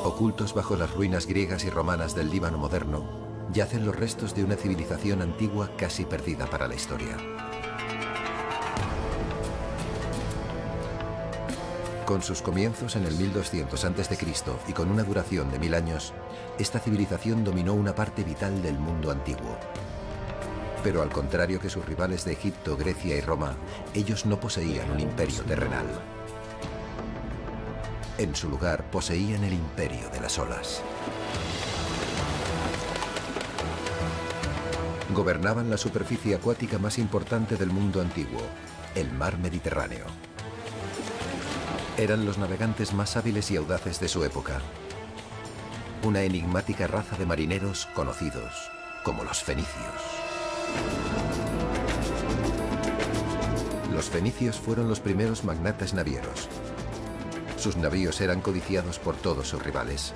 Ocultos bajo las ruinas griegas y romanas del Líbano moderno, yacen los restos de una civilización antigua casi perdida para la historia. Con sus comienzos en el 1200 a.C. y con una duración de 1000 años, esta civilización dominó una parte vital del mundo antiguo. Pero al contrario que sus rivales de Egipto, Grecia y Roma, ellos no poseían un imperio terrenal. En su lugar, poseían el imperio de las olas. Gobernaban la superficie acuática más importante del mundo antiguo, el mar Mediterráneo. Eran los navegantes más hábiles y audaces de su época. Una enigmática raza de marineros conocidos como los fenicios. Los fenicios fueron los primeros magnates navieros. Sus navíos eran codiciados por todos sus rivales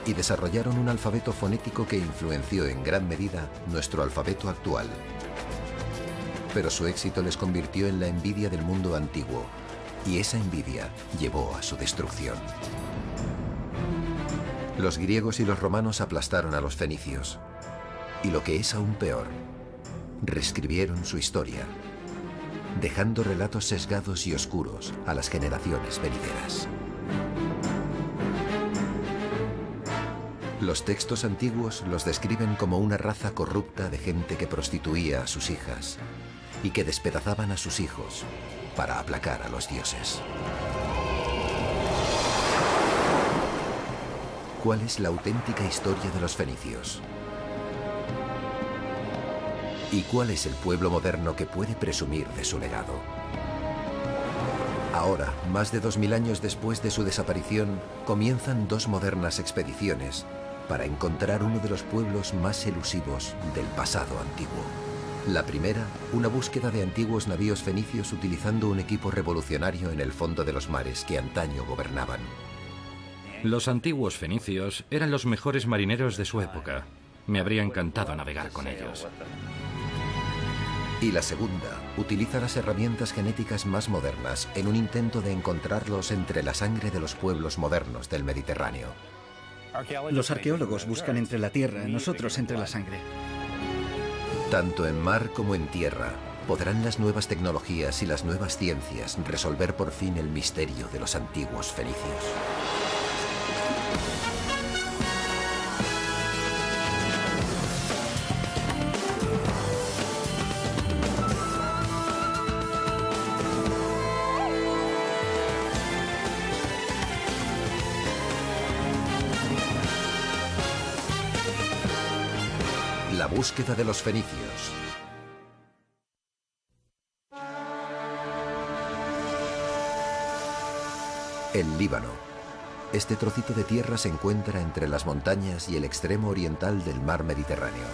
y desarrollaron un alfabeto fonético que influenció en gran medida nuestro alfabeto actual. Pero su éxito les convirtió en la envidia del mundo antiguo, y esa envidia llevó a su destrucción. Los griegos y los romanos aplastaron a los fenicios, y lo que es aún peor, reescribieron su historia, dejando relatos sesgados y oscuros a las generaciones venideras. Los textos antiguos los describen como una raza corrupta de gente que prostituía a sus hijas y que despedazaban a sus hijos para aplacar a los dioses. ¿Cuál es la auténtica historia de los fenicios? ¿Y cuál es el pueblo moderno que puede presumir de su legado? Ahora, más de 2000 años después de su desaparición, comienzan dos modernas expediciones para encontrar uno de los pueblos más elusivos del pasado antiguo. La primera, una búsqueda de antiguos navíos fenicios utilizando un equipo revolucionario en el fondo de los mares que antaño gobernaban. Los antiguos fenicios eran los mejores marineros de su época. Me habría encantado navegar con ellos. Y la segunda, utiliza las herramientas genéticas más modernas en un intento de encontrarlos entre la sangre de los pueblos modernos del Mediterráneo. Los arqueólogos buscan entre la tierra, nosotros entre la sangre. Tanto en mar como en tierra, ¿podrán las nuevas tecnologías y las nuevas ciencias resolver por fin el misterio de los antiguos fenicios? La búsqueda de los fenicios. El Líbano. Este trocito de tierra se encuentra entre las montañas y el extremo oriental del mar Mediterráneo.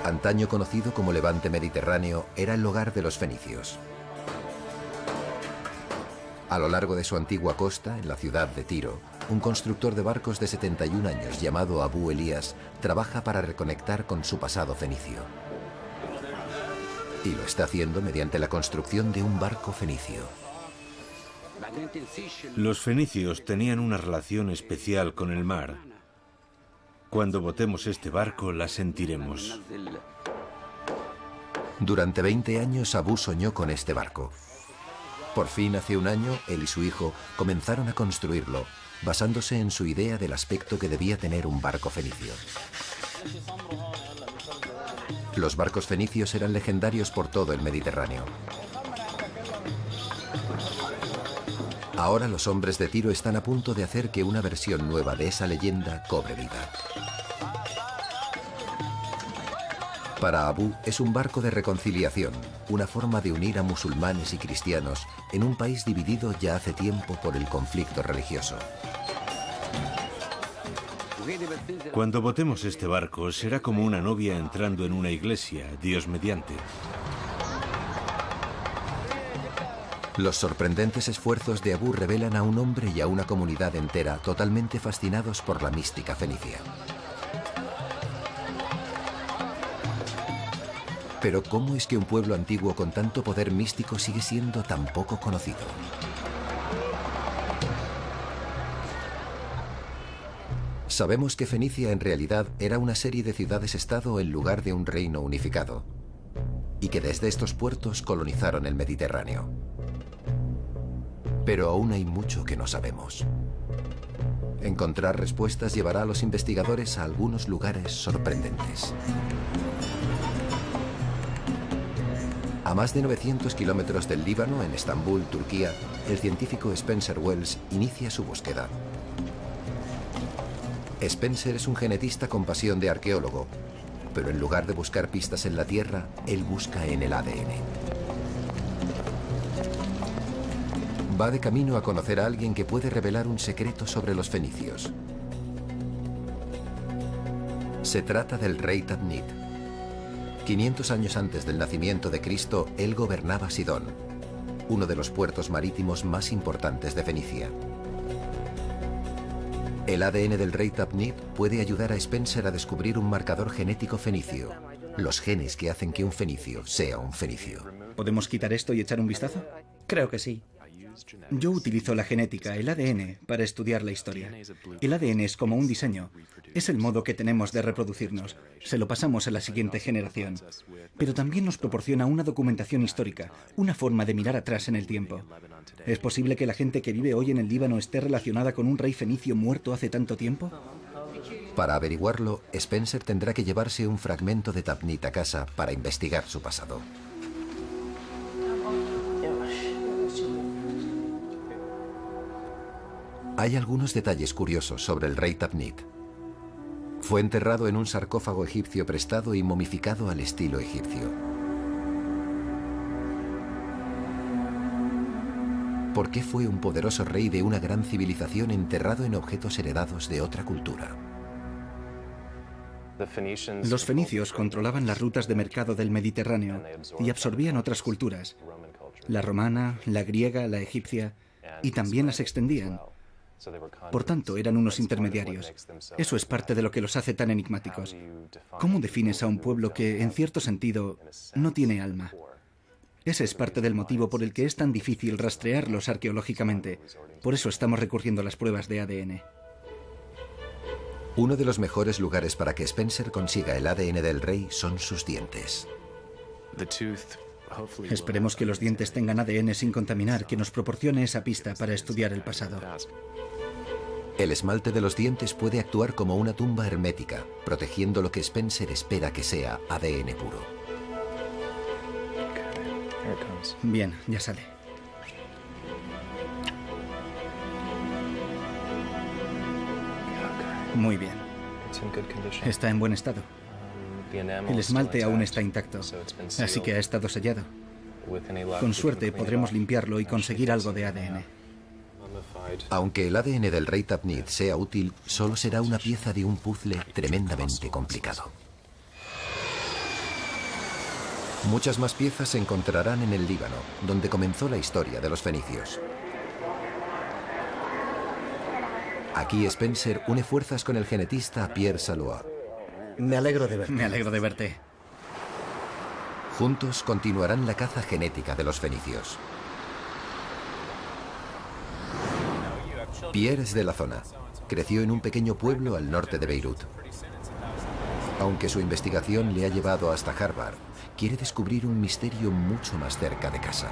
Antaño conocido como Levante Mediterráneo, era el hogar de los fenicios. A lo largo de su antigua costa, en la ciudad de Tiro, un constructor de barcos de 71 años llamado Abu Elías trabaja para reconectar con su pasado fenicio. Y lo está haciendo mediante la construcción de un barco fenicio. Los fenicios tenían una relación especial con el mar. Cuando botemos este barco, la sentiremos. Durante 20 años, Abu soñó con este barco. Por fin, hace un año, él y su hijo comenzaron a construirlo, basándose en su idea del aspecto que debía tener un barco fenicio. Los barcos fenicios eran legendarios por todo el Mediterráneo. Ahora los hombres de Tiro están a punto de hacer que una versión nueva de esa leyenda cobre vida. Para Abu es un barco de reconciliación, una forma de unir a musulmanes y cristianos en un país dividido ya hace tiempo por el conflicto religioso. Cuando botemos este barco, será como una novia entrando en una iglesia, Dios mediante. Los sorprendentes esfuerzos de Abu revelan a un hombre y a una comunidad entera totalmente fascinados por la mística fenicia. Pero ¿cómo es que un pueblo antiguo con tanto poder místico sigue siendo tan poco conocido? Sabemos que Fenicia en realidad era una serie de ciudades-estado en lugar de un reino unificado, y que desde estos puertos colonizaron el Mediterráneo. Pero aún hay mucho que no sabemos. Encontrar respuestas llevará a los investigadores a algunos lugares sorprendentes. A más de 900 kilómetros del Líbano, en Estambul, Turquía, el científico Spencer Wells inicia su búsqueda. Spencer es un genetista con pasión de arqueólogo, pero en lugar de buscar pistas en la Tierra, él busca en el ADN. Va de camino a conocer a alguien que puede revelar un secreto sobre los fenicios. Se trata del rey Tadnit. 500 años antes del nacimiento de Cristo, él gobernaba Sidón, uno de los puertos marítimos más importantes de Fenicia. El ADN del rey Tadnit puede ayudar a Spencer a descubrir un marcador genético fenicio, los genes que hacen que un fenicio sea un fenicio. ¿Podemos quitar esto y echar un vistazo? Creo que sí. Yo utilizo la genética, el ADN, para estudiar la historia. El ADN es como un diseño. Es el modo que tenemos de reproducirnos. Se lo pasamos a la siguiente generación. Pero también nos proporciona una documentación histórica, una forma de mirar atrás en el tiempo. ¿Es posible que la gente que vive hoy en el Líbano esté relacionada con un rey fenicio muerto hace tanto tiempo? Para averiguarlo, Spencer tendrá que llevarse un fragmento de Tadnit a casa para investigar su pasado. Hay algunos detalles curiosos sobre el rey Tadnit. Fue enterrado en un sarcófago egipcio prestado y momificado al estilo egipcio. ¿Por qué fue un poderoso rey de una gran civilización enterrado en objetos heredados de otra cultura? Los fenicios controlaban las rutas de mercado del Mediterráneo y absorbían otras culturas, la romana, la griega, la egipcia, y también las extendían. Por tanto, eran unos intermediarios. Eso es parte de lo que los hace tan enigmáticos. ¿Cómo defines a un pueblo que, en cierto sentido, no tiene alma? Ese es parte del motivo por el que es tan difícil rastrearlos arqueológicamente. Por eso estamos recurriendo a las pruebas de ADN. Uno de los mejores lugares para que Spencer consiga el ADN del rey son sus dientes. Esperemos que los dientes tengan ADN sin contaminar, que nos proporcione esa pista para estudiar el pasado. El esmalte de los dientes puede actuar como una tumba hermética, protegiendo lo que Spencer espera que sea ADN puro. Bien, ya sale. Muy bien. Está en buen estado. El esmalte aún está intacto, así que ha estado sellado. Con suerte podremos limpiarlo y conseguir algo de ADN. Aunque el ADN del rey Tadnit sea útil, solo será una pieza de un puzzle tremendamente complicado. Muchas más piezas se encontrarán en el Líbano, donde comenzó la historia de los fenicios. Aquí Spencer une fuerzas con el genetista Pierre Salois. Me alegro de verte. Me alegro de verte. Juntos continuarán la caza genética de los fenicios. Pierre es de la zona. Creció en un pequeño pueblo al norte de Beirut. Aunque su investigación le ha llevado hasta Harvard, quiere descubrir un misterio mucho más cerca de casa.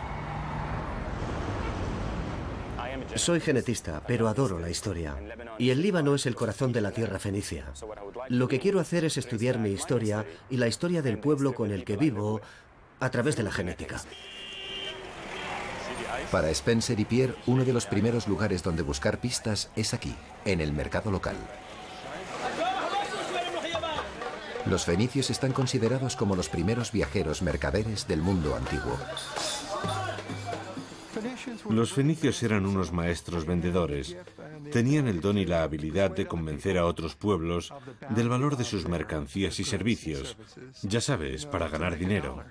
Soy genetista, pero adoro la historia. Y el Líbano es el corazón de la tierra fenicia. Lo que quiero hacer es estudiar mi historia y la historia del pueblo con el que vivo a través de la genética. Para Spencer y Pierre, uno de los primeros lugares donde buscar pistas es aquí, en el mercado local. Los fenicios están considerados como los primeros viajeros mercaderes del mundo antiguo. Los fenicios eran unos maestros vendedores. Tenían el don y la habilidad de convencer a otros pueblos del valor de sus mercancías y servicios. Ya sabes, para ganar dinero.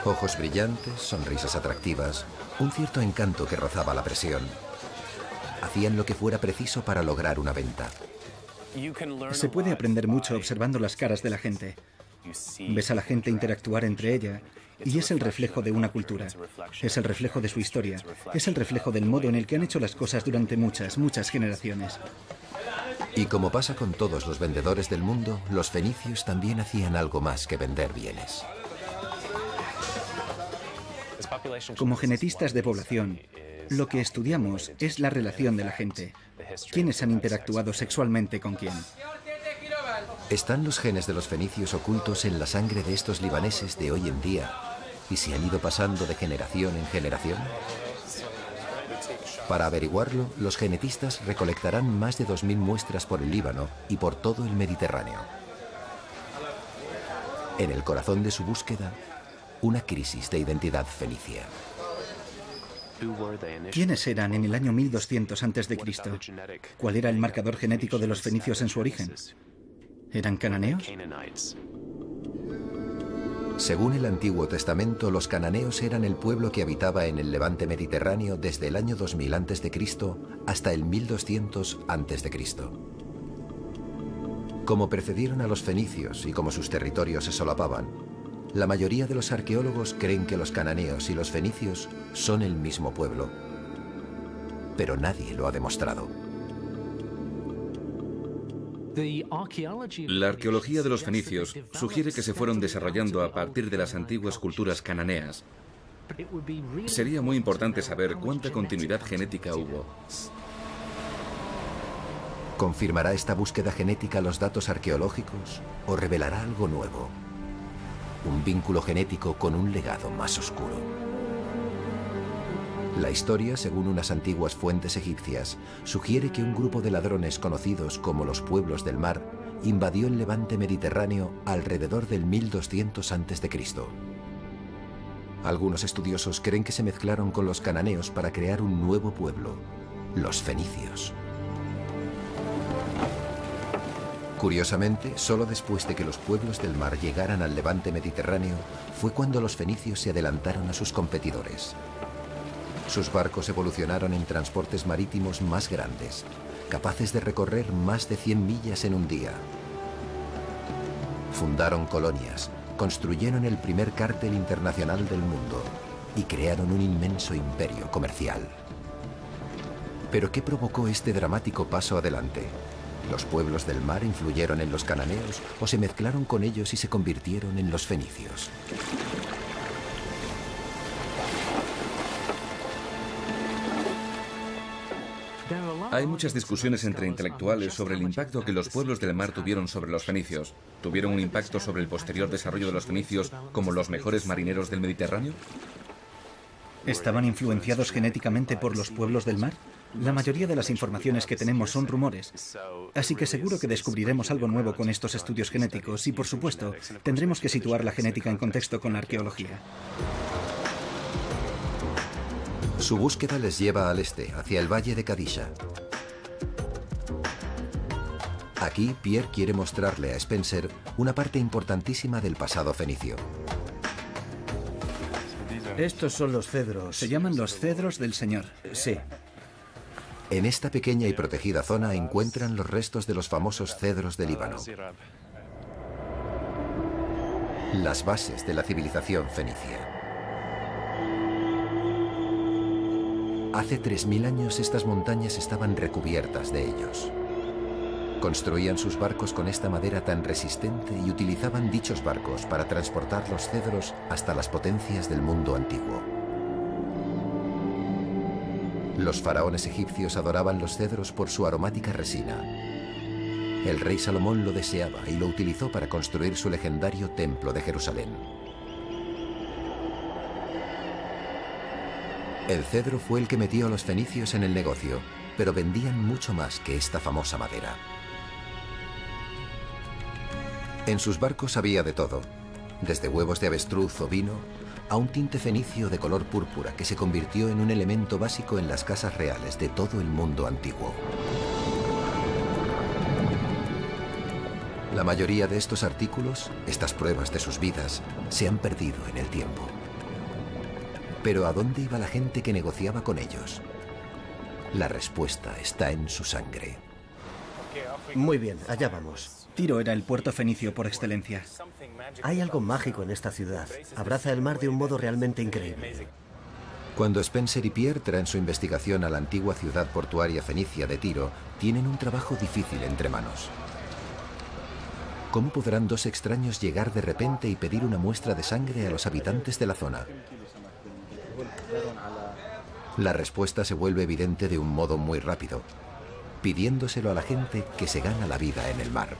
Ojos brillantes, sonrisas atractivas, un cierto encanto que rozaba la presión. Hacían lo que fuera preciso para lograr una venta. Se puede aprender mucho observando las caras de la gente. Ves a la gente interactuar entre ella y es el reflejo de una cultura, es el reflejo de su historia, es el reflejo del modo en el que han hecho las cosas durante muchas, muchas generaciones. Y como pasa con todos los vendedores del mundo, los fenicios también hacían algo más que vender bienes. Como genetistas de población, lo que estudiamos es la relación de la gente. ¿Quiénes han interactuado sexualmente con quién? ¿Están los genes de los fenicios ocultos en la sangre de estos libaneses de hoy en día y se han ido pasando de generación en generación? Para averiguarlo, los genetistas recolectarán más de 2000 muestras por el Líbano y por todo el Mediterráneo. En el corazón de su búsqueda, una crisis de identidad fenicia. ¿Quiénes eran en el año 1200 a.C.? ¿Cuál era el marcador genético de los fenicios en su origen? ¿Eran cananeos? Según el Antiguo Testamento, los cananeos eran el pueblo que habitaba en el levante mediterráneo desde el año 2000 a.C. hasta el 1200 a.C. Como precedieron a los fenicios y como sus territorios se solapaban, la mayoría de los arqueólogos creen que los cananeos y los fenicios son el mismo pueblo. Pero nadie lo ha demostrado. La arqueología de los fenicios sugiere que se fueron desarrollando a partir de las antiguas culturas cananeas. Sería muy importante saber cuánta continuidad genética hubo. ¿Confirmará esta búsqueda genética los datos arqueológicos o revelará algo nuevo? Un vínculo genético con un legado más oscuro. La historia, según unas antiguas fuentes egipcias, sugiere que un grupo de ladrones conocidos como los pueblos del mar invadió el levante mediterráneo alrededor del 1200 a.C. Algunos estudiosos creen que se mezclaron con los cananeos para crear un nuevo pueblo, los fenicios. Curiosamente, solo después de que los pueblos del mar llegaran al levante mediterráneo, fue cuando los fenicios se adelantaron a sus competidores. Sus barcos evolucionaron en transportes marítimos más grandes, capaces de recorrer más de 100 millas en un día. Fundaron colonias, construyeron el primer cártel internacional del mundo y crearon un inmenso imperio comercial. ¿Pero qué provocó este dramático paso adelante? ¿Los pueblos del mar influyeron en los cananeos o se mezclaron con ellos y se convirtieron en los fenicios? Hay muchas discusiones entre intelectuales sobre el impacto que los pueblos del mar tuvieron sobre los fenicios. ¿Tuvieron un impacto sobre el posterior desarrollo de los fenicios como los mejores marineros del Mediterráneo? ¿Estaban influenciados genéticamente por los pueblos del mar? La mayoría de las informaciones que tenemos son rumores, así que seguro que descubriremos algo nuevo con estos estudios genéticos y, por supuesto, tendremos que situar la genética en contexto con la arqueología. Su búsqueda les lleva al este, hacia el valle de Kadisha. Aquí, Pierre quiere mostrarle a Spencer una parte importantísima del pasado fenicio. Estos son los cedros. Se llaman los cedros del Señor. Sí. En esta pequeña y protegida zona encuentran los restos de los famosos cedros de Líbano. Las bases de la civilización fenicia. Hace 3000 años estas montañas estaban recubiertas de ellos. Construían sus barcos con esta madera tan resistente y utilizaban dichos barcos para transportar los cedros hasta las potencias del mundo antiguo. Los faraones egipcios adoraban los cedros por su aromática resina. El rey Salomón lo deseaba y lo utilizó para construir su legendario templo de Jerusalén. El cedro fue el que metió a los fenicios en el negocio, pero vendían mucho más que esta famosa madera. En sus barcos había de todo, desde huevos de avestruz o vino, a un tinte fenicio de color púrpura que se convirtió en un elemento básico en las casas reales de todo el mundo antiguo. La mayoría de estos artículos, estas pruebas de sus vidas, se han perdido en el tiempo. Pero ¿a dónde iba la gente que negociaba con ellos? La respuesta está en su sangre. Muy bien, allá vamos. Tiro era el puerto fenicio por excelencia. Hay algo mágico en esta ciudad. Abraza el mar de un modo realmente increíble. Cuando Spencer y Pierre traen su investigación a la antigua ciudad portuaria fenicia de Tiro, tienen un trabajo difícil entre manos. ¿Cómo podrán dos extraños llegar de repente y pedir una muestra de sangre a los habitantes de la zona? La respuesta se vuelve evidente de un modo muy rápido, pidiéndoselo a la gente que se gana la vida en el mar.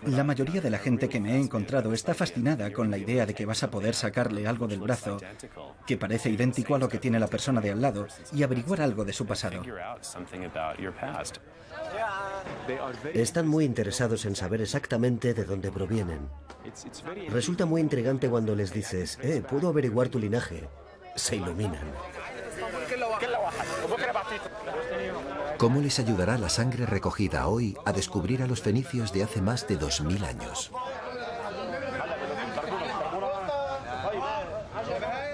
La mayoría de la gente que me he encontrado está fascinada con la idea de que vas a poder sacarle algo del brazo que parece idéntico a lo que tiene la persona de al lado y averiguar algo de su pasado. Están muy interesados en saber exactamente de dónde provienen. Resulta muy intrigante cuando les dices, puedo averiguar tu linaje. Se iluminan. ¿Cómo les ayudará la sangre recogida hoy a descubrir a los fenicios de hace más de 2000 años?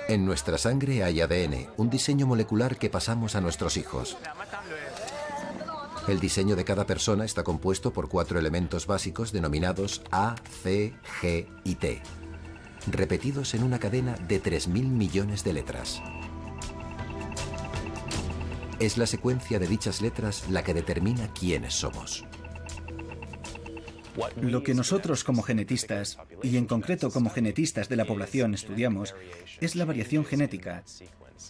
En nuestra sangre hay ADN, un diseño molecular que pasamos a nuestros hijos. El diseño de cada persona está compuesto por 4 elementos básicos denominados A, C, G y T, repetidos en una cadena de 3.000 millones de letras. Es la secuencia de dichas letras la que determina quiénes somos. Lo que nosotros como genetistas, y en concreto como genetistas de la población estudiamos, es la variación genética,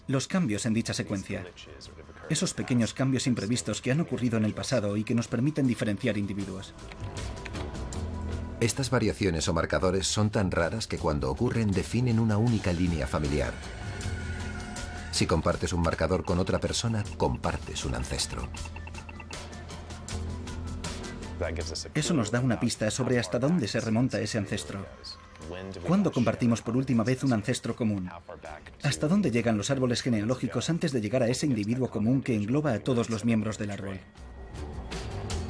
los cambios en dicha secuencia. Esos pequeños cambios imprevistos que han ocurrido en el pasado y que nos permiten diferenciar individuos. Estas variaciones o marcadores son tan raras que cuando ocurren definen una única línea familiar. Si compartes un marcador con otra persona, compartes un ancestro. Eso nos da una pista sobre hasta dónde se remonta ese ancestro. ¿Cuándo compartimos por última vez un ancestro común? ¿Hasta dónde llegan los árboles genealógicos antes de llegar a ese individuo común que engloba a todos los miembros del árbol?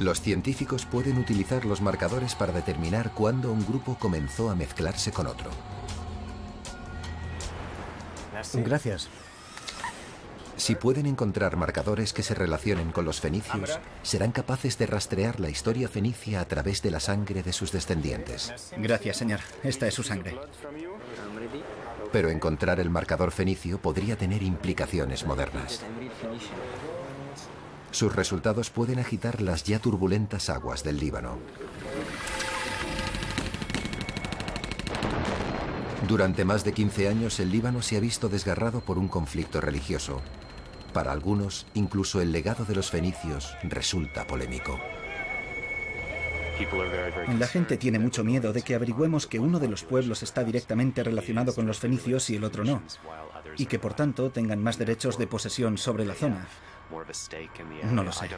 Los científicos pueden utilizar los marcadores para determinar cuándo un grupo comenzó a mezclarse con otro. Gracias. Si pueden encontrar marcadores que se relacionen con los fenicios, serán capaces de rastrear la historia fenicia a través de la sangre de sus descendientes. Gracias, señor. Esta es su sangre. Pero encontrar el marcador fenicio podría tener implicaciones modernas. Sus resultados pueden agitar las ya turbulentas aguas del Líbano. Durante más de 15 años, el Líbano se ha visto desgarrado por un conflicto religioso. Para algunos, incluso el legado de los fenicios resulta polémico. La gente tiene mucho miedo de que averigüemos que uno de los pueblos está directamente relacionado con los fenicios y el otro no, y que por tanto tengan más derechos de posesión sobre la zona. No lo sé.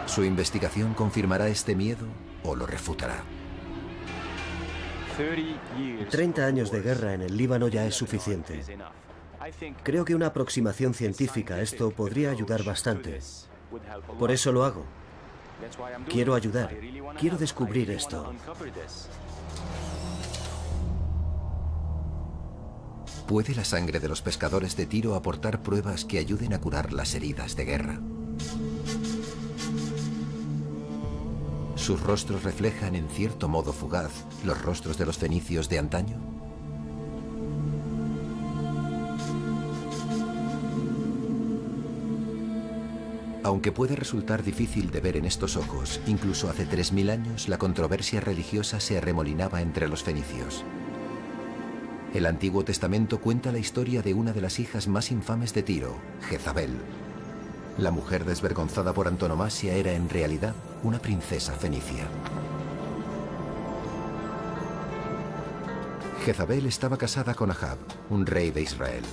¿Su investigación confirmará este miedo o lo refutará? 30 años de guerra en el Líbano ya es suficiente. Creo que una aproximación científica a esto podría ayudar bastante. Por eso lo hago. Quiero ayudar. Quiero descubrir esto. ¿Puede la sangre de los pescadores de Tiro aportar pruebas que ayuden a curar las heridas de guerra? ¿Sus rostros reflejan, en cierto modo fugaz, los rostros de los fenicios de antaño? Aunque puede resultar difícil de ver en estos ojos, incluso hace 3000 años la controversia religiosa se arremolinaba entre los fenicios. El Antiguo Testamento cuenta la historia de una de las hijas más infames de Tiro, Jezabel. La mujer desvergonzada por antonomasia era en realidad una princesa fenicia. Jezabel estaba casada con Ahab, un rey de Israel.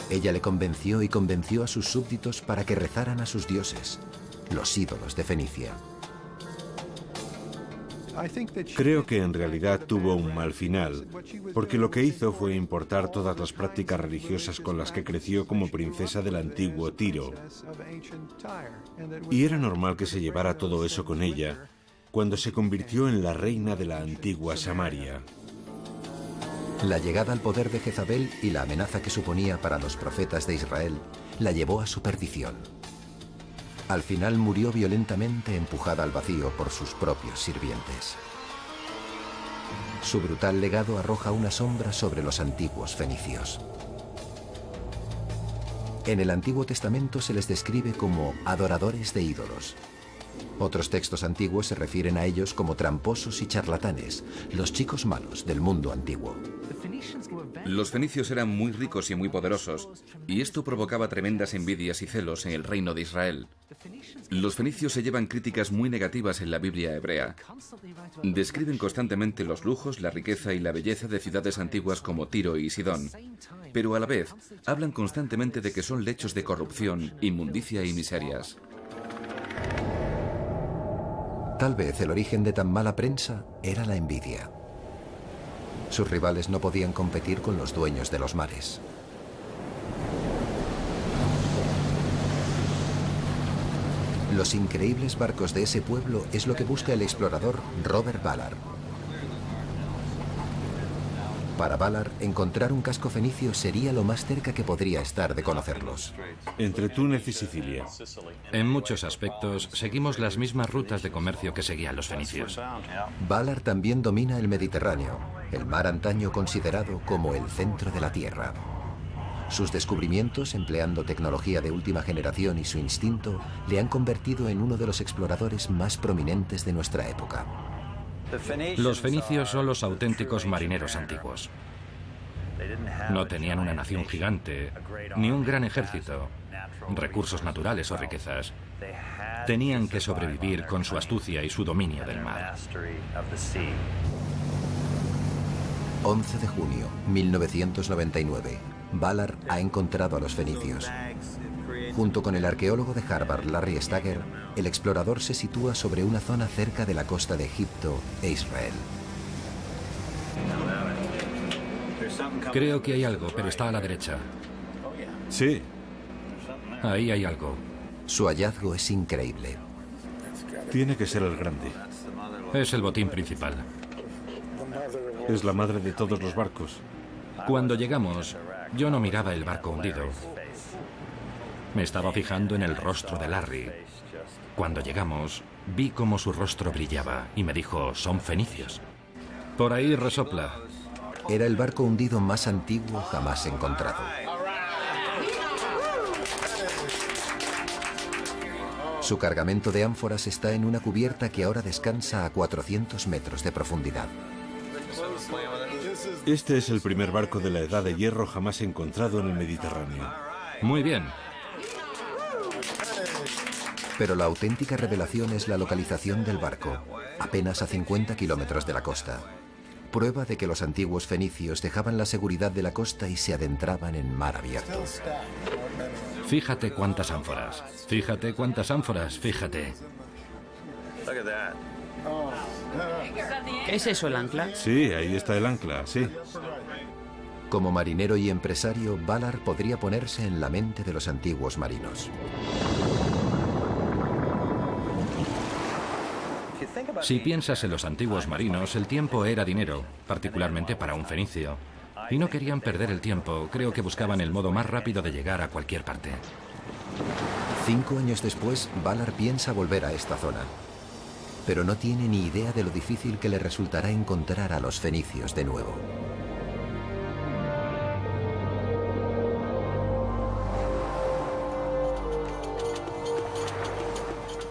Ella le convenció y convenció a sus súbditos para que rezaran a sus dioses, los ídolos de Fenicia. Creo que en realidad tuvo un mal final, porque lo que hizo fue importar todas las prácticas religiosas con las que creció como princesa del antiguo Tiro. Y era normal que se llevara todo eso con ella cuando se convirtió en la reina de la antigua Samaria. La llegada al poder de Jezabel y la amenaza que suponía para los profetas de Israel la llevó a su perdición. Al final murió violentamente empujada al vacío por sus propios sirvientes. Su brutal legado arroja una sombra sobre los antiguos fenicios. En el Antiguo Testamento se les describe como adoradores de ídolos. Otros textos antiguos se refieren a ellos como tramposos y charlatanes, los chicos malos del mundo antiguo. Los fenicios eran muy ricos y muy poderosos, y esto provocaba tremendas envidias y celos en el reino de Israel. Los fenicios se llevan críticas muy negativas en la Biblia hebrea. Describen constantemente los lujos, la riqueza y la belleza de ciudades antiguas como Tiro y Sidón, pero a la vez hablan constantemente de que son lechos de corrupción, inmundicia y miserias. Tal vez el origen de tan mala prensa era la envidia. Sus rivales no podían competir con los dueños de los mares. Los increíbles barcos de ese pueblo es lo que busca el explorador Robert Ballard. Para Ballard, encontrar un casco fenicio sería lo más cerca que podría estar de conocerlos. Entre Túnez y Sicilia. En muchos aspectos, seguimos las mismas rutas de comercio que seguían los fenicios. Ballard también domina el Mediterráneo, el mar antaño considerado como el centro de la Tierra. Sus descubrimientos, empleando tecnología de última generación y su instinto, le han convertido en uno de los exploradores más prominentes de nuestra época. Los fenicios son los auténticos marineros antiguos. No tenían una nación gigante, ni un gran ejército, recursos naturales o riquezas. Tenían que sobrevivir con su astucia y su dominio del mar. 11 de junio, 1999. Ballard ha encontrado a los fenicios. Junto con el arqueólogo de Harvard, Larry Stagger, el explorador se sitúa sobre una zona cerca de la costa de Egipto e Israel. Creo que hay algo, pero está a la derecha. Sí. Ahí hay algo. Su hallazgo es increíble. Tiene que ser el grande. Es el botín principal. Es la madre de todos los barcos. Cuando llegamos, yo no miraba el barco hundido. Me estaba fijando en el rostro de Larry. Cuando llegamos, vi cómo su rostro brillaba y me dijo, son fenicios. Por ahí resopla. Era el barco hundido más antiguo jamás encontrado. Su cargamento de ánforas está en una cubierta que ahora descansa a 400 metros de profundidad. Este es el primer barco de la Edad de Hierro jamás encontrado en el Mediterráneo. Muy bien. Pero la auténtica revelación es la localización del barco, apenas a 50 kilómetros de la costa. Prueba de que los antiguos fenicios dejaban la seguridad de la costa y se adentraban en mar abierto. Fíjate cuántas ánforas. Fíjate cuántas ánforas. Fíjate. ¿Es eso el ancla? Sí, ahí está el ancla, sí. Como marinero y empresario, Ballard podría ponerse en la mente de los antiguos marinos. Si piensas en los antiguos marinos, el tiempo era dinero, particularmente para un fenicio. Y no querían perder el tiempo, creo que buscaban el modo más rápido de llegar a cualquier parte. 5 años después, Ballard piensa volver a esta zona. Pero no tiene ni idea de lo difícil que le resultará encontrar a los fenicios de nuevo.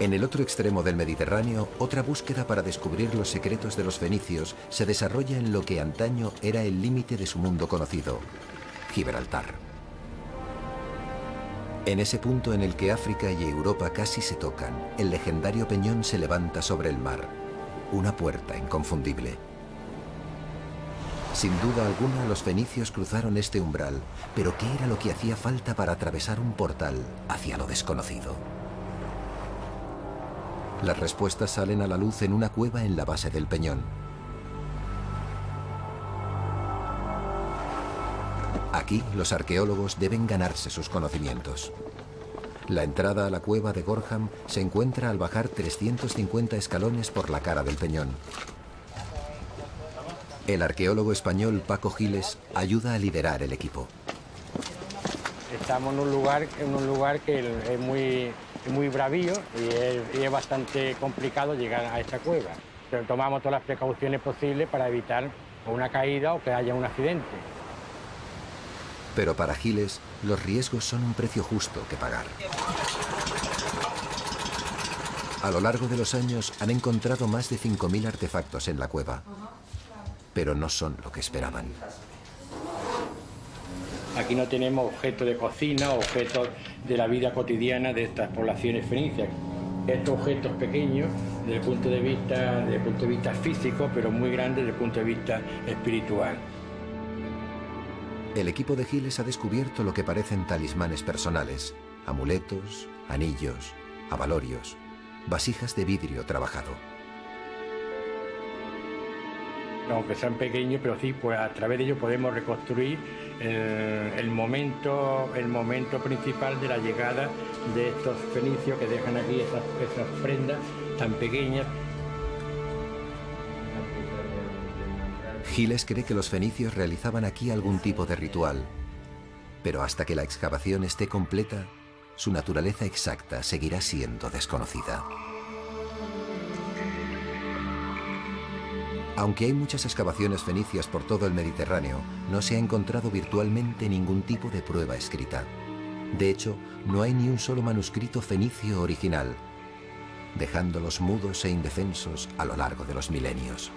En el otro extremo del Mediterráneo, otra búsqueda para descubrir los secretos de los fenicios se desarrolla en lo que antaño era el límite de su mundo conocido, Gibraltar. En ese punto en el que África y Europa casi se tocan, el legendario peñón se levanta sobre el mar, una puerta inconfundible. Sin duda alguna, los fenicios cruzaron este umbral, pero ¿qué era lo que hacía falta para atravesar un portal hacia lo desconocido? Las respuestas salen a la luz en una cueva en la base del peñón. Aquí, los arqueólogos deben ganarse sus conocimientos. La entrada a la cueva de Gorham se encuentra al bajar 350 escalones por la cara del peñón. El arqueólogo español Paco Giles ayuda a liderar el equipo. Estamos en un lugar que es muy bravío y es bastante complicado llegar a esta cueva. Pero tomamos todas las precauciones posibles para evitar una caída o que haya un accidente. Pero para Giles, los riesgos son un precio justo que pagar. A lo largo de los años han encontrado más de 5.000 artefactos en la cueva, pero no son lo que esperaban. Aquí no tenemos objetos de cocina, objetos de la vida cotidiana de estas poblaciones fenicias. Estos objetos pequeños desde el punto de vista físico, pero muy grandes desde el punto de vista espiritual. El equipo de Giles ha descubierto lo que parecen talismanes personales, amuletos, anillos, abalorios, vasijas de vidrio trabajado. Aunque sean pequeños, pero sí, pues a través de ellos podemos reconstruir el momento principal de la llegada de estos fenicios que dejan aquí esas prendas tan pequeñas. Giles cree que los fenicios realizaban aquí algún tipo de ritual, pero hasta que la excavación esté completa, su naturaleza exacta seguirá siendo desconocida. Aunque hay muchas excavaciones fenicias por todo el Mediterráneo, no se ha encontrado virtualmente ningún tipo de prueba escrita. De hecho, no hay ni un solo manuscrito fenicio original, dejándolos mudos e indefensos a lo largo de los milenios.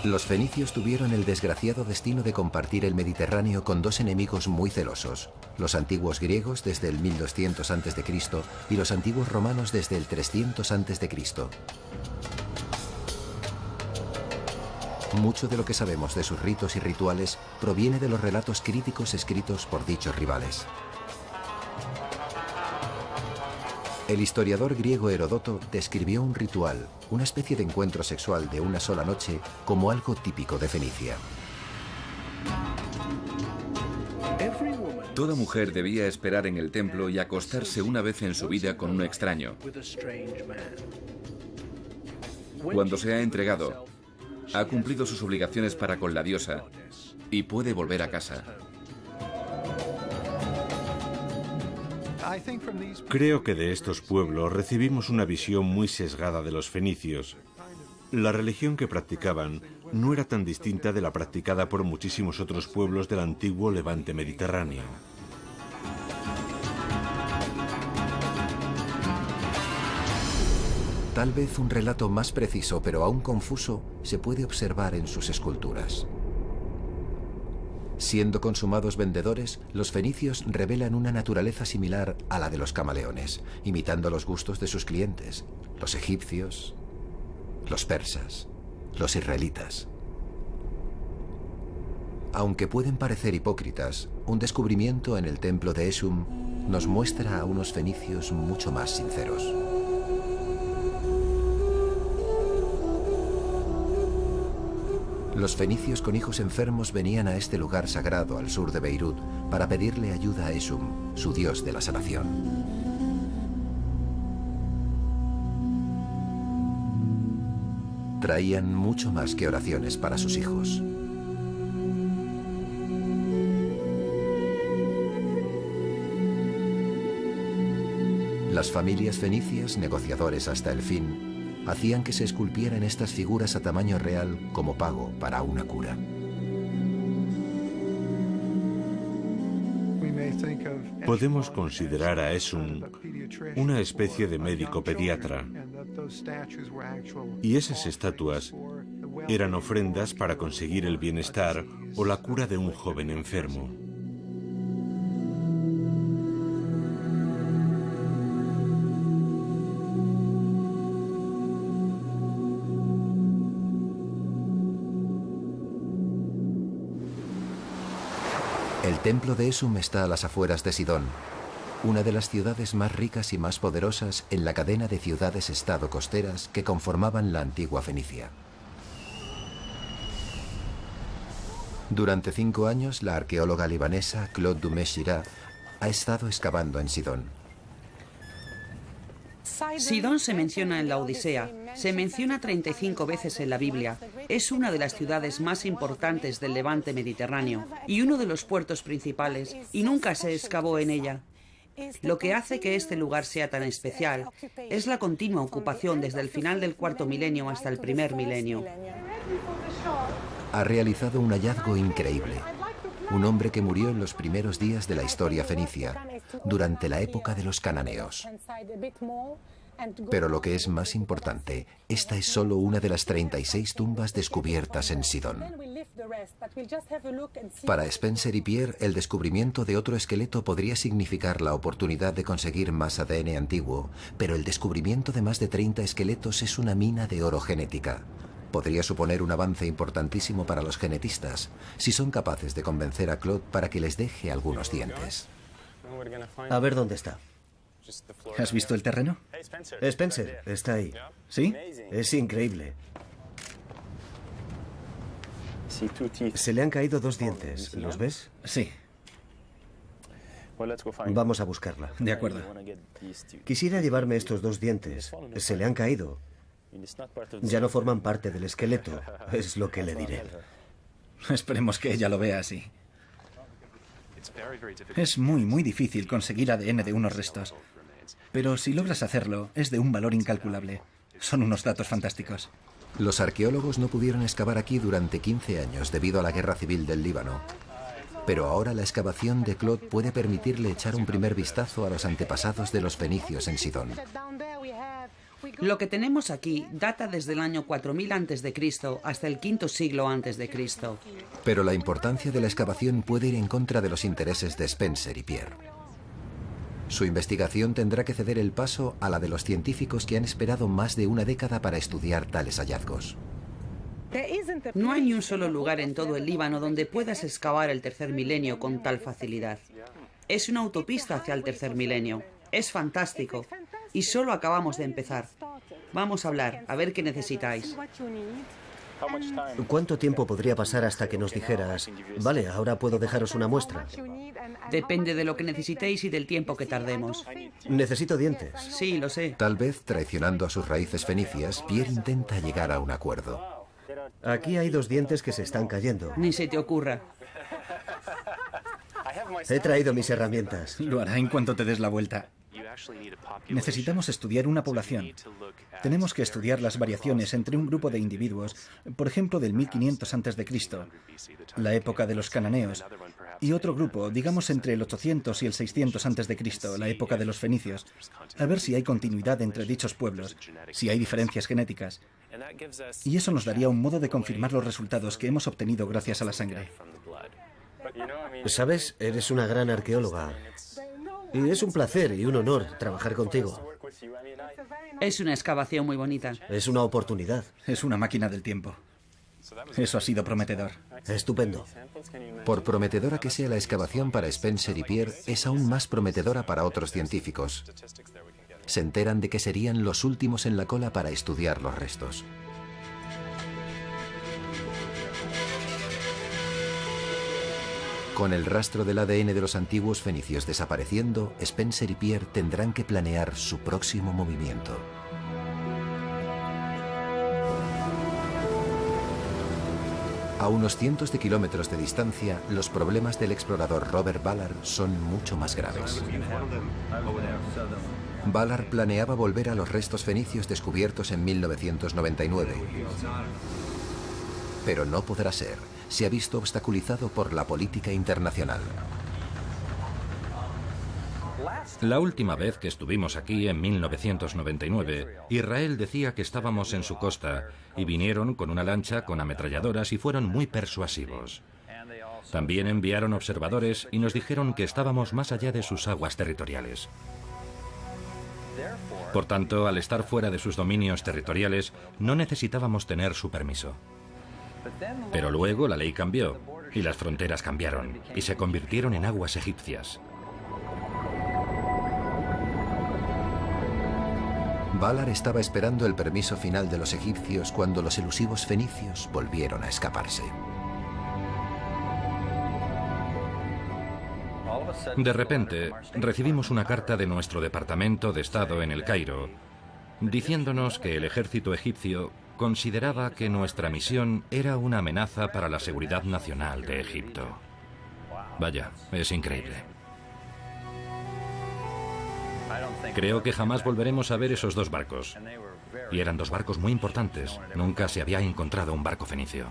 Los fenicios tuvieron el desgraciado destino de compartir el Mediterráneo con dos enemigos muy celosos, los antiguos griegos desde el 1200 a.C. y los antiguos romanos desde el 300 a.C. Mucho de lo que sabemos de sus ritos y rituales proviene de los relatos críticos escritos por dichos rivales. El historiador griego Heródoto describió un ritual, una especie de encuentro sexual de una sola noche, como algo típico de Fenicia. Toda mujer debía esperar en el templo y acostarse una vez en su vida con un extraño. Cuando se ha entregado, ha cumplido sus obligaciones para con la diosa y puede volver a casa. Creo que de estos pueblos recibimos una visión muy sesgada de los fenicios. La religión que practicaban no era tan distinta de la practicada por muchísimos otros pueblos del antiguo Levante mediterráneo. Tal vez un relato más preciso, pero aún confuso, se puede observar en sus esculturas. Siendo consumados vendedores, los fenicios revelan una naturaleza similar a la de los camaleones, imitando los gustos de sus clientes, los egipcios, los persas, los israelitas. Aunque pueden parecer hipócritas, un descubrimiento en el templo de Esum nos muestra a unos fenicios mucho más sinceros. Los fenicios con hijos enfermos venían a este lugar sagrado al sur de Beirut para pedirle ayuda a Esum, su dios de la sanación. Traían mucho más que oraciones para sus hijos. Las familias fenicias, negociadores hasta el fin, hacían que se esculpieran estas figuras a tamaño real como pago para una cura. Podemos considerar a Esum una especie de médico pediatra. Y esas estatuas eran ofrendas para conseguir el bienestar o la cura de un joven enfermo. El templo de Esum está a las afueras de Sidón, una de las ciudades más ricas y más poderosas en la cadena de ciudades-estado costeras que conformaban la antigua Fenicia. Durante 5 años, la arqueóloga libanesa Claude Dumais-Girard ha estado excavando en Sidón. Sidón se menciona en la Odisea, se menciona 35 veces en la Biblia. Es una de las ciudades más importantes del levante mediterráneo y uno de los puertos principales, y nunca se excavó en ella. Lo que hace que este lugar sea tan especial es la continua ocupación desde el final del cuarto milenio hasta el primer milenio. Ha realizado un hallazgo increíble. Un hombre que murió en los primeros días de la historia fenicia, durante la época de los cananeos. Pero lo que es más importante, esta es solo una de las 36 tumbas descubiertas en Sidón. Para Spencer y Pierre, el descubrimiento de otro esqueleto podría significar la oportunidad de conseguir más ADN antiguo, pero el descubrimiento de más de 30 esqueletos es una mina de oro genética. Podría suponer un avance importantísimo para los genetistas, si son capaces de convencer a Claude para que les deje algunos dientes. A ver dónde está. ¿Has visto el terreno? Spencer, está ahí. ¿Sí? Es increíble. Se le han caído 2 dientes. ¿Los ves? Sí. Vamos a buscarla. De acuerdo. Quisiera llevarme estos 2 dientes. Se le han caído. Ya no forman parte del esqueleto. Es lo que le diré. Esperemos que ella lo vea así. Es muy difícil conseguir ADN de unos restos. Pero si logras hacerlo, es de un valor incalculable. Son unos datos fantásticos. Los arqueólogos no pudieron excavar aquí durante 15 años debido a la guerra civil del Líbano. Pero ahora la excavación de Claude puede permitirle echar un primer vistazo a los antepasados de los fenicios en Sidón. Lo que tenemos aquí data desde el año 4000 a.C. hasta el V siglo a.C. Pero la importancia de la excavación puede ir en contra de los intereses de Spencer y Pierre. Su investigación tendrá que ceder el paso a la de los científicos que han esperado más de una década para estudiar tales hallazgos. No hay ni un solo lugar en todo el Líbano donde puedas excavar el tercer milenio con tal facilidad. Es una autopista hacia el tercer milenio. Es fantástico. Y solo acabamos de empezar. Vamos a hablar, a ver qué necesitáis. ¿Cuánto tiempo podría pasar hasta que nos dijeras, vale, ahora puedo dejaros una muestra? Depende de lo que necesitéis y del tiempo que tardemos. Necesito dientes. Sí, lo sé. Tal vez, traicionando a sus raíces fenicias, Pierre intenta llegar a un acuerdo. Aquí hay 2 dientes que se están cayendo. Ni se te ocurra. He traído mis herramientas. Lo hará en cuanto te des la vuelta. Necesitamos estudiar una población. Tenemos que estudiar las variaciones entre un grupo de individuos, por ejemplo del 1500 a.C., la época de los cananeos, y otro grupo, digamos entre el 800 y el 600 a.C., la época de los fenicios, a ver si hay continuidad entre dichos pueblos, si hay diferencias genéticas. Y eso nos daría un modo de confirmar los resultados que hemos obtenido gracias a la sangre. ¿Sabes? Eres una gran arqueóloga. Y es un placer y un honor trabajar contigo. Es una excavación muy bonita. Es una oportunidad. Es una máquina del tiempo. Eso ha sido prometedor. Estupendo. Por prometedora que sea la excavación para Spencer y Pierre, es aún más prometedora para otros científicos. Se enteran de que serían los últimos en la cola para estudiar los restos. Con el rastro del ADN de los antiguos fenicios desapareciendo, Spencer y Pierre tendrán que planear su próximo movimiento. A unos cientos de kilómetros de distancia, los problemas del explorador Robert Ballard son mucho más graves. Ballard planeaba volver a los restos fenicios descubiertos en 1999. Pero no podrá ser. Se ha visto obstaculizado por la política internacional. La última vez que estuvimos aquí, en 1999, Israel decía que estábamos en su costa y vinieron con una lancha con ametralladoras y fueron muy persuasivos. También enviaron observadores y nos dijeron que estábamos más allá de sus aguas territoriales. Por tanto, al estar fuera de sus dominios territoriales, no necesitábamos tener su permiso. Pero luego la ley cambió y las fronteras cambiaron y se convirtieron en aguas egipcias. Ballard estaba esperando el permiso final de los egipcios cuando los elusivos fenicios volvieron a escaparse. De repente, recibimos una carta de nuestro Departamento de Estado en El Cairo diciéndonos que el ejército egipcio consideraba que nuestra misión era una amenaza para la seguridad nacional de Egipto. Vaya, es increíble. Creo que jamás volveremos a ver esos dos barcos. Y eran dos barcos muy importantes. Nunca se había encontrado un barco fenicio.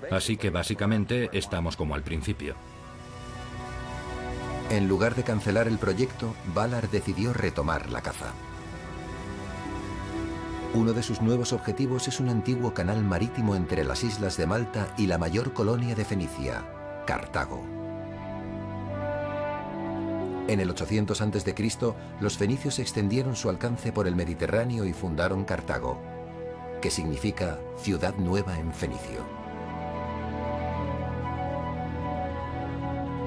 Así que básicamente estamos como al principio. En lugar de cancelar el proyecto, Valar decidió retomar la caza. Uno de sus nuevos objetivos es un antiguo canal marítimo entre las islas de Malta y la mayor colonia de Fenicia, Cartago. En el 800 a.C., los fenicios extendieron su alcance por el Mediterráneo y fundaron Cartago, que significa ciudad nueva en fenicio.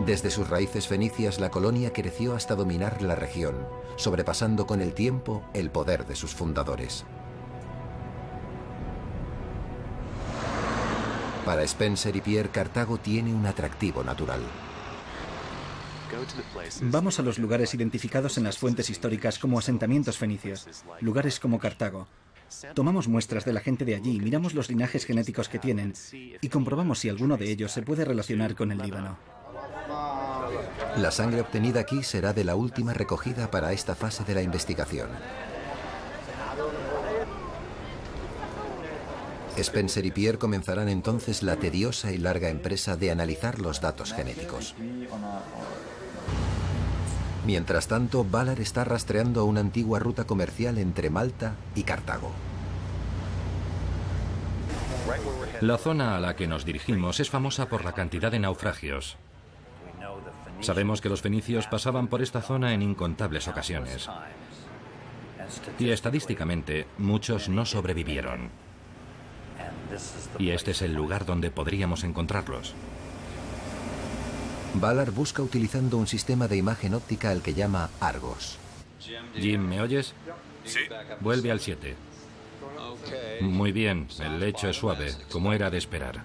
Desde sus raíces fenicias, la colonia creció hasta dominar la región, sobrepasando con el tiempo el poder de sus fundadores. Para Spencer y Pierre, Cartago tiene un atractivo natural. Vamos a los lugares identificados en las fuentes históricas como asentamientos fenicios, lugares como Cartago. Tomamos muestras de la gente de allí, miramos los linajes genéticos que tienen y comprobamos si alguno de ellos se puede relacionar con el Líbano. La sangre obtenida aquí será de la última recogida para esta fase de la investigación. Spencer y Pierre comenzarán entonces la tediosa y larga empresa de analizar los datos genéticos. Mientras tanto, Valar está rastreando una antigua ruta comercial entre Malta y Cartago. La zona a la que nos dirigimos es famosa por la cantidad de naufragios. Sabemos que los fenicios pasaban por esta zona en incontables ocasiones. Y estadísticamente, muchos no sobrevivieron. Y este es el lugar donde podríamos encontrarlos. Valar busca utilizando un sistema de imagen óptica al que llama Argos. Jim, ¿me oyes? Sí. Vuelve al 7. Muy bien, el lecho es suave, como era de esperar.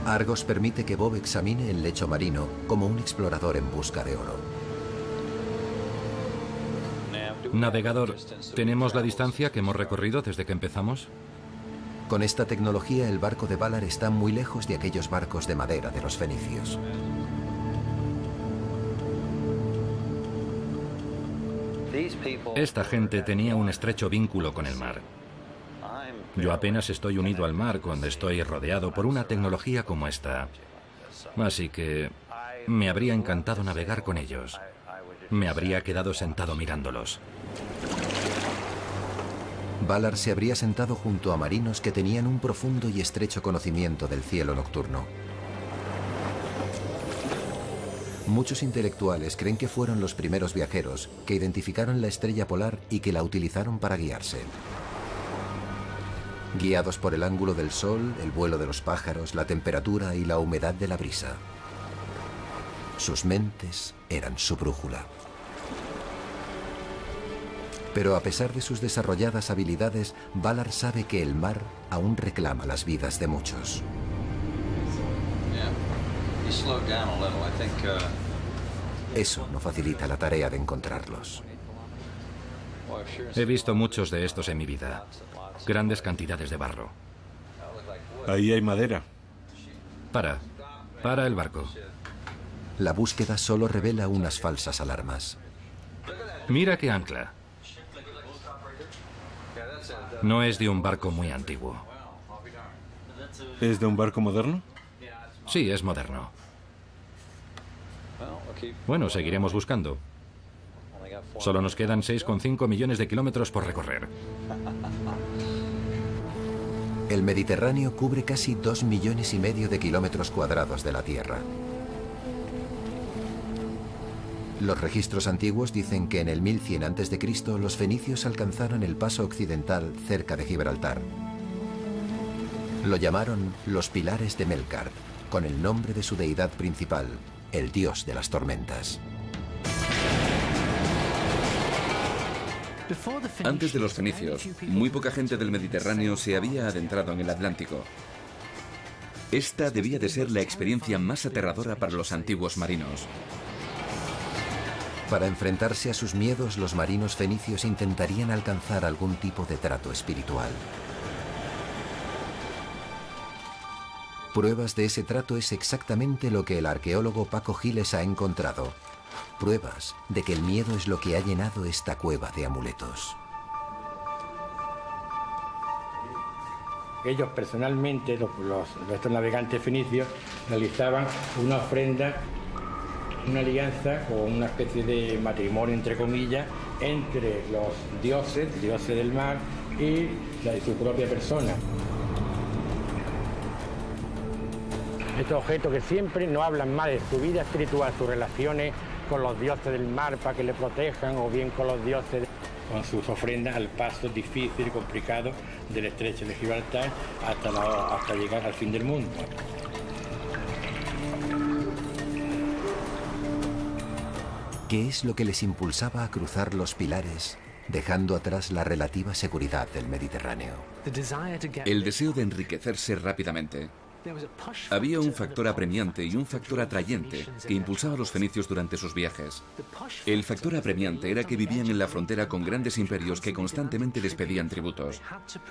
Argos permite que Bob examine el lecho marino como un explorador en busca de oro. Navegador, ¿tenemos la distancia que hemos recorrido desde que empezamos? Con esta tecnología, el barco de Valar está muy lejos de aquellos barcos de madera de los fenicios. Esta gente tenía un estrecho vínculo con el mar. Yo apenas estoy unido al mar cuando estoy rodeado por una tecnología como esta. Así que me habría encantado navegar con ellos. Me habría quedado sentado mirándolos. Valar se habría sentado junto a marinos que tenían un profundo y estrecho conocimiento del cielo nocturno. Muchos intelectuales creen que fueron los primeros viajeros que identificaron la estrella polar y que la utilizaron para guiarse. Guiados por el ángulo del sol, el vuelo de los pájaros, la temperatura y la humedad de la brisa. Sus mentes eran su brújula. Pero a pesar de sus desarrolladas habilidades, Valar sabe que el mar aún reclama las vidas de muchos. Eso no facilita la tarea de encontrarlos. He visto muchos de estos en mi vida. Grandes cantidades de barro. Ahí hay madera. Para el barco. La búsqueda solo revela unas falsas alarmas. Mira qué ancla. No es de un barco muy antiguo. ¿Es de un barco moderno? Sí, es moderno. Bueno, seguiremos buscando. Solo nos quedan 6,5 millones de kilómetros por recorrer. El Mediterráneo cubre casi 2,5 millones de kilómetros cuadrados de la Tierra. Los registros antiguos dicen que en el 1100 a.C. los fenicios alcanzaron el paso occidental cerca de Gibraltar. Lo llamaron los Pilares de Melkart, con el nombre de su deidad principal, el dios de las tormentas. Antes de los fenicios, muy poca gente del Mediterráneo se había adentrado en el Atlántico. Esta debía de ser la experiencia más aterradora para los antiguos marinos. Para enfrentarse a sus miedos, los marinos fenicios intentarían alcanzar algún tipo de trato espiritual. Pruebas de ese trato es exactamente lo que el arqueólogo Paco Giles ha encontrado. Pruebas de que el miedo es lo que ha llenado esta cueva de amuletos. Ellos personalmente, estos navegantes fenicios, realizaban una ofrenda, una alianza o una especie de matrimonio, entre comillas, entre los dioses del mar y su propia persona. Estos objetos que siempre no hablan más de su vida espiritual, sus relaciones con los dioses del mar para que le protejan, o bien con los dioses, con sus ofrendas al paso difícil y complicado del estrecho de Gibraltar hasta llegar al fin del mundo. ¿Qué es lo que les impulsaba a cruzar los pilares, dejando atrás la relativa seguridad del Mediterráneo? El deseo de enriquecerse rápidamente. Había un factor apremiante y un factor atrayente que impulsaba a los fenicios durante sus viajes. El factor apremiante era que vivían en la frontera con grandes imperios que constantemente les pedían tributos.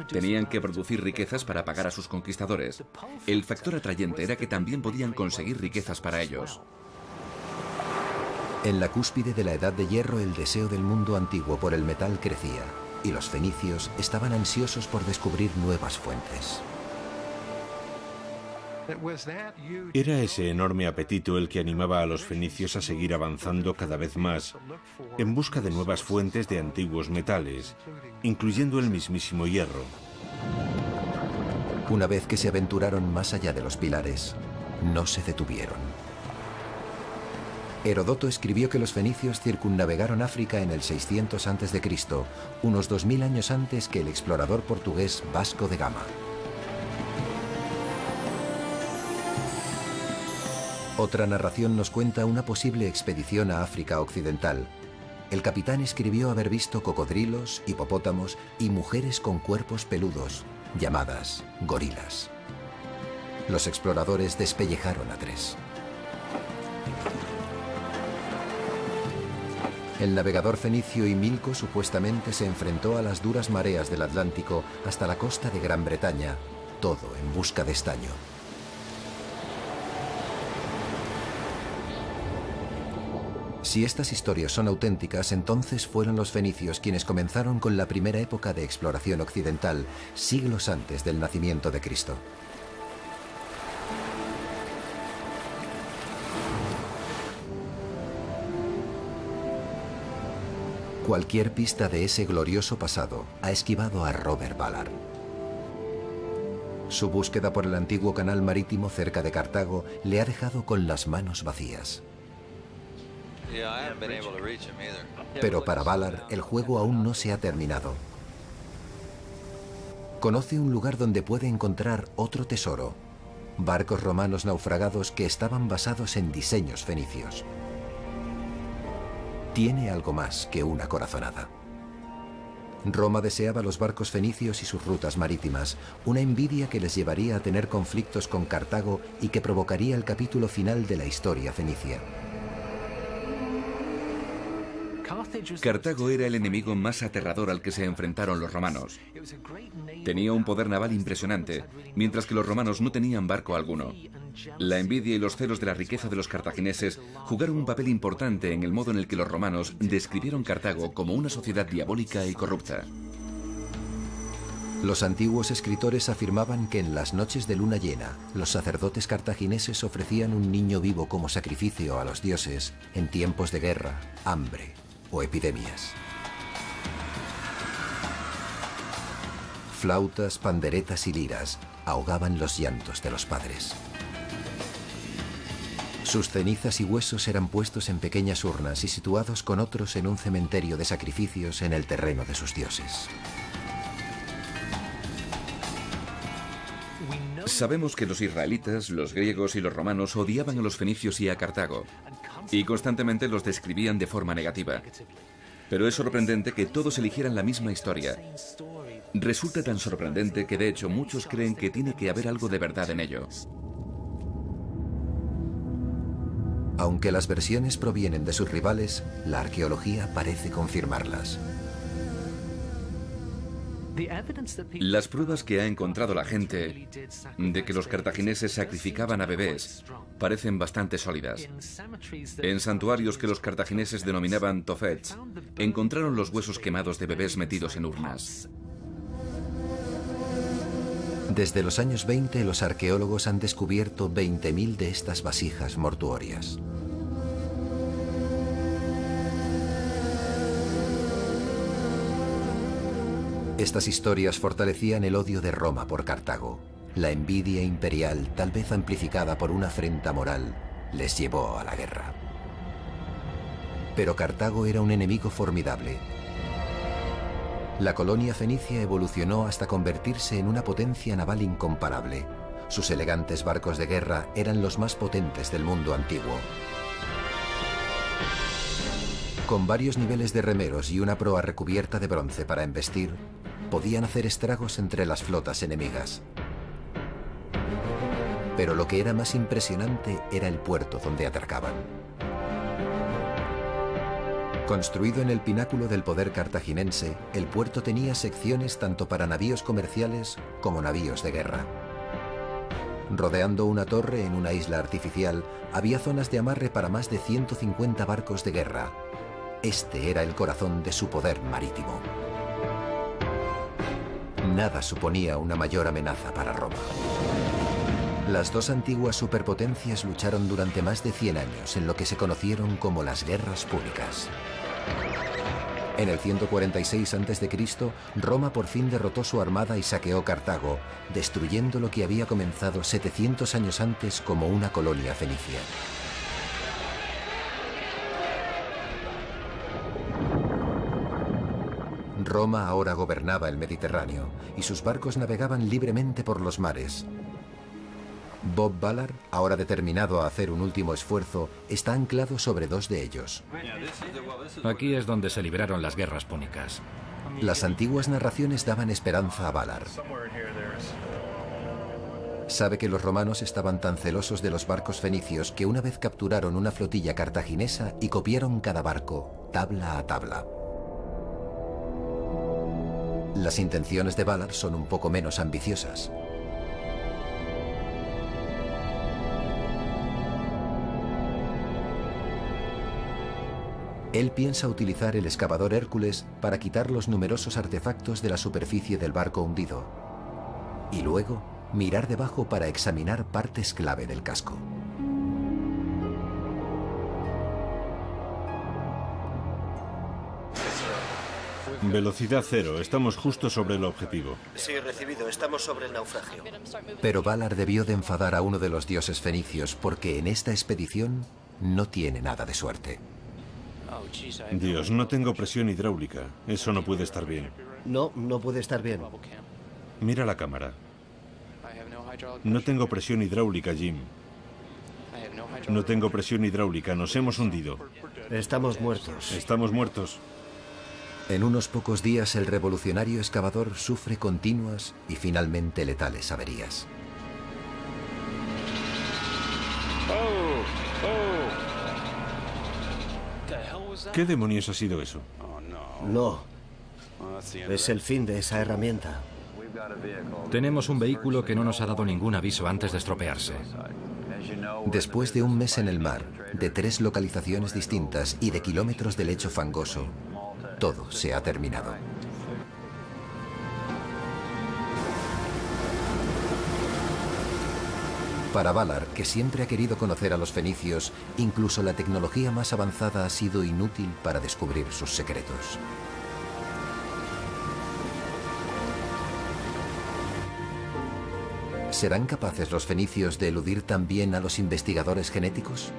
Tenían que producir riquezas para pagar a sus conquistadores. El factor atrayente era que también podían conseguir riquezas para ellos. En la cúspide de la Edad de Hierro, el deseo del mundo antiguo por el metal crecía, y los fenicios estaban ansiosos por descubrir nuevas fuentes. Era ese enorme apetito el que animaba a los fenicios a seguir avanzando cada vez más en busca de nuevas fuentes de antiguos metales, incluyendo el mismísimo hierro. Una vez que se aventuraron más allá de los pilares, no se detuvieron. Herodoto escribió que los fenicios circunnavegaron África en el 600 a.C., unos 2000 años antes que el explorador portugués Vasco de Gama. Otra narración nos cuenta una posible expedición a África Occidental. El capitán escribió haber visto cocodrilos, hipopótamos y mujeres con cuerpos peludos, llamadas gorilas. Los exploradores despellejaron a 3. El navegador fenicio Himilco supuestamente se enfrentó a las duras mareas del Atlántico hasta la costa de Gran Bretaña, todo en busca de estaño. Si estas historias son auténticas, entonces fueron los fenicios quienes comenzaron con la primera época de exploración occidental, siglos antes del nacimiento de Cristo. Cualquier pista de ese glorioso pasado ha esquivado a Robert Ballard. Su búsqueda por el antiguo canal marítimo cerca de Cartago le ha dejado con las manos vacías. Pero para Ballard, el juego aún no se ha terminado. Conoce un lugar donde puede encontrar otro tesoro: barcos romanos naufragados que estaban basados en diseños fenicios. Tiene algo más que una corazonada. Roma deseaba los barcos fenicios y sus rutas marítimas, una envidia que les llevaría a tener conflictos con Cartago y que provocaría el capítulo final de la historia fenicia. Cartago era el enemigo más aterrador al que se enfrentaron los romanos. Tenía un poder naval impresionante, mientras que los romanos no tenían barco alguno. La envidia y los celos de la riqueza de los cartagineses jugaron un papel importante en el modo en el que los romanos describieron Cartago como una sociedad diabólica y corrupta. Los antiguos escritores afirmaban que en las noches de luna llena, los sacerdotes cartagineses ofrecían un niño vivo como sacrificio a los dioses en tiempos de guerra, hambre o epidemias. Flautas, panderetas y liras ahogaban los llantos de los padres. Sus cenizas y huesos eran puestos en pequeñas urnas y situados con otros en un cementerio de sacrificios en el terreno de sus dioses. Sabemos que los israelitas, los griegos y los romanos odiaban a los fenicios y a Cartago, y constantemente los describían de forma negativa. Pero es sorprendente que todos eligieran la misma historia. Resulta tan sorprendente que de hecho muchos creen que tiene que haber algo de verdad en ello. Aunque las versiones provienen de sus rivales, la arqueología parece confirmarlas. Las pruebas que ha encontrado la gente de que los cartagineses sacrificaban a bebés parecen bastante sólidas. En santuarios que los cartagineses denominaban tofets, encontraron los huesos quemados de bebés metidos en urnas. Desde los años 20, los arqueólogos han descubierto 20.000 de estas vasijas mortuorias. Estas historias fortalecían el odio de Roma por Cartago. La envidia imperial, tal vez amplificada por una afrenta moral, les llevó a la guerra. Pero Cartago era un enemigo formidable. La colonia fenicia evolucionó hasta convertirse en una potencia naval incomparable. Sus elegantes barcos de guerra eran los más potentes del mundo antiguo. Con varios niveles de remeros y una proa recubierta de bronce para embestir, podían hacer estragos entre las flotas enemigas. Pero lo que era más impresionante era el puerto donde atracaban. Construido en el pináculo del poder cartaginense, el puerto tenía secciones tanto para navíos comerciales como navíos de guerra. Rodeando una torre en una isla artificial, había zonas de amarre para más de 150 barcos de guerra. Este era el corazón de su poder marítimo. Nada suponía una mayor amenaza para Roma. Las dos antiguas superpotencias lucharon durante más de 100 años en lo que se conocieron como las guerras púnicas. En el 146 a.C., Roma por fin derrotó su armada y saqueó Cartago, destruyendo lo que había comenzado 700 años antes como una colonia fenicia. Roma ahora gobernaba el Mediterráneo y sus barcos navegaban libremente por los mares. Bob Ballard, ahora determinado a hacer un último esfuerzo, está anclado sobre dos de ellos. Aquí es donde se libraron las guerras púnicas. Las antiguas narraciones daban esperanza a Ballard. Sabe que los romanos estaban tan celosos de los barcos fenicios que una vez capturaron una flotilla cartaginesa y copiaron cada barco, tabla a tabla. Las intenciones de Ballard son un poco menos ambiciosas. Él piensa utilizar el excavador Hércules para quitar los numerosos artefactos de la superficie del barco hundido y luego mirar debajo para examinar partes clave del casco. Velocidad cero, estamos justo sobre el objetivo. Sí, recibido, estamos sobre el naufragio. Pero Ballard debió de enfadar a uno de los dioses fenicios porque en esta expedición no tiene nada de suerte. Dios, no tengo presión hidráulica. Eso no puede estar bien. No, no puede estar bien. Mira la cámara. No tengo presión hidráulica, Jim. No tengo presión hidráulica, nos hemos hundido. Estamos muertos. Estamos muertos. En unos pocos días el revolucionario excavador sufre continuas y finalmente letales averías. ¿Qué demonios ha sido eso? No. Es el fin de esa herramienta. Tenemos un vehículo que no nos ha dado ningún aviso antes de estropearse. Después de un mes en el mar, de 3 localizaciones distintas y de kilómetros de lecho fangoso, todo se ha terminado. Para Ballard, que siempre ha querido conocer a los fenicios, incluso la tecnología más avanzada ha sido inútil para descubrir sus secretos. ¿Serán capaces los fenicios de eludir también a los investigadores genéticos?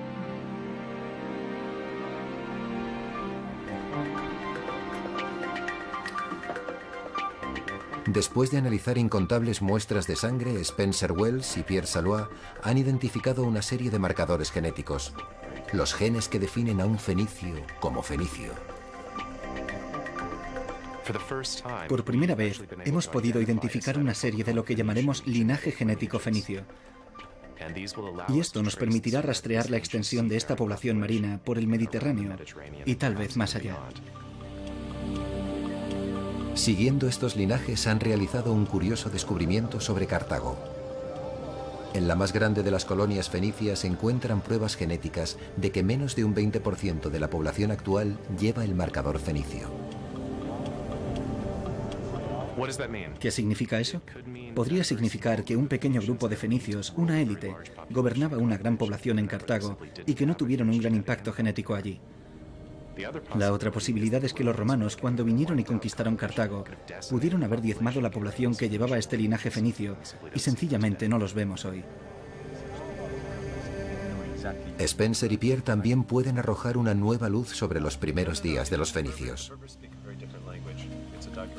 Después de analizar incontables muestras de sangre, Spencer Wells y Pierre Salois han identificado una serie de marcadores genéticos, los genes que definen a un fenicio como fenicio. Por primera vez, hemos podido identificar una serie de lo que llamaremos linaje genético fenicio. Y esto nos permitirá rastrear la extensión de esta población marina por el Mediterráneo y tal vez más allá. Siguiendo estos linajes han realizado un curioso descubrimiento sobre Cartago. En la más grande de las colonias fenicias se encuentran pruebas genéticas de que menos de un 20% de la población actual lleva el marcador fenicio. ¿Qué significa eso? Podría significar que un pequeño grupo de fenicios, una élite, gobernaba una gran población en Cartago y que no tuvieron un gran impacto genético allí. La otra posibilidad es que los romanos, cuando vinieron y conquistaron Cartago, pudieron haber diezmado la población que llevaba este linaje fenicio y sencillamente no los vemos hoy. Spencer y Pierre también pueden arrojar una nueva luz sobre los primeros días de los fenicios.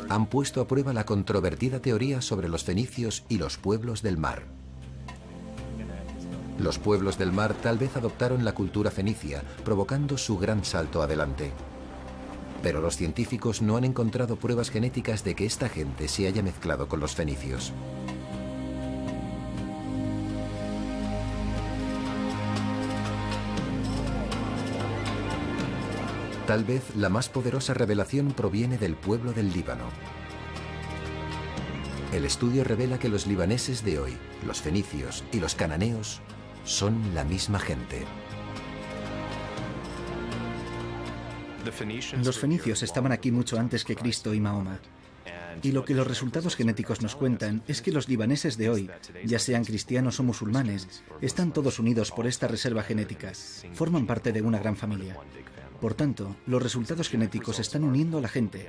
Han puesto a prueba la controvertida teoría sobre los fenicios y los pueblos del mar. Los pueblos del mar tal vez adoptaron la cultura fenicia, provocando su gran salto adelante. Pero los científicos no han encontrado pruebas genéticas de que esta gente se haya mezclado con los fenicios. Tal vez la más poderosa revelación proviene del pueblo del Líbano. El estudio revela que los libaneses de hoy, los fenicios y los cananeos son la misma gente. Los fenicios estaban aquí mucho antes que Cristo y Mahoma. Y lo que los resultados genéticos nos cuentan es que los libaneses de hoy, ya sean cristianos o musulmanes, están todos unidos por esta reserva genética. Forman parte de una gran familia. Por tanto, los resultados genéticos están uniendo a la gente,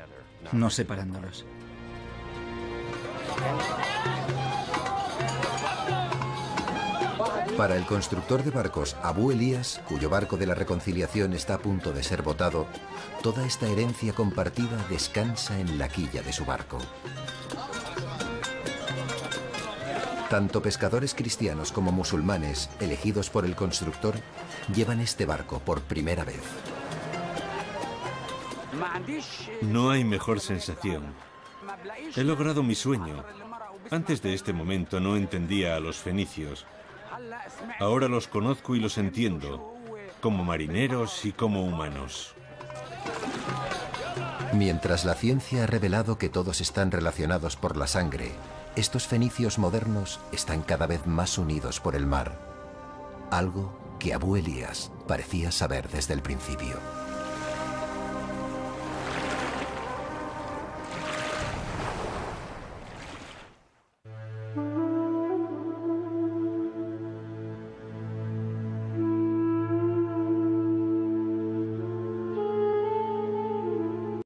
no separándolos. Para el constructor de barcos Abu Elías, cuyo barco de la reconciliación está a punto de ser botado, toda esta herencia compartida descansa en la quilla de su barco. Tanto pescadores cristianos como musulmanes, elegidos por el constructor, llevan este barco por primera vez. No hay mejor sensación. He logrado mi sueño. Antes de este momento no entendía a los fenicios. Ahora los conozco y los entiendo, como marineros y como humanos. Mientras la ciencia ha revelado que todos están relacionados por la sangre, estos fenicios modernos están cada vez más unidos por el mar. Algo que Abu Elías parecía saber desde el principio.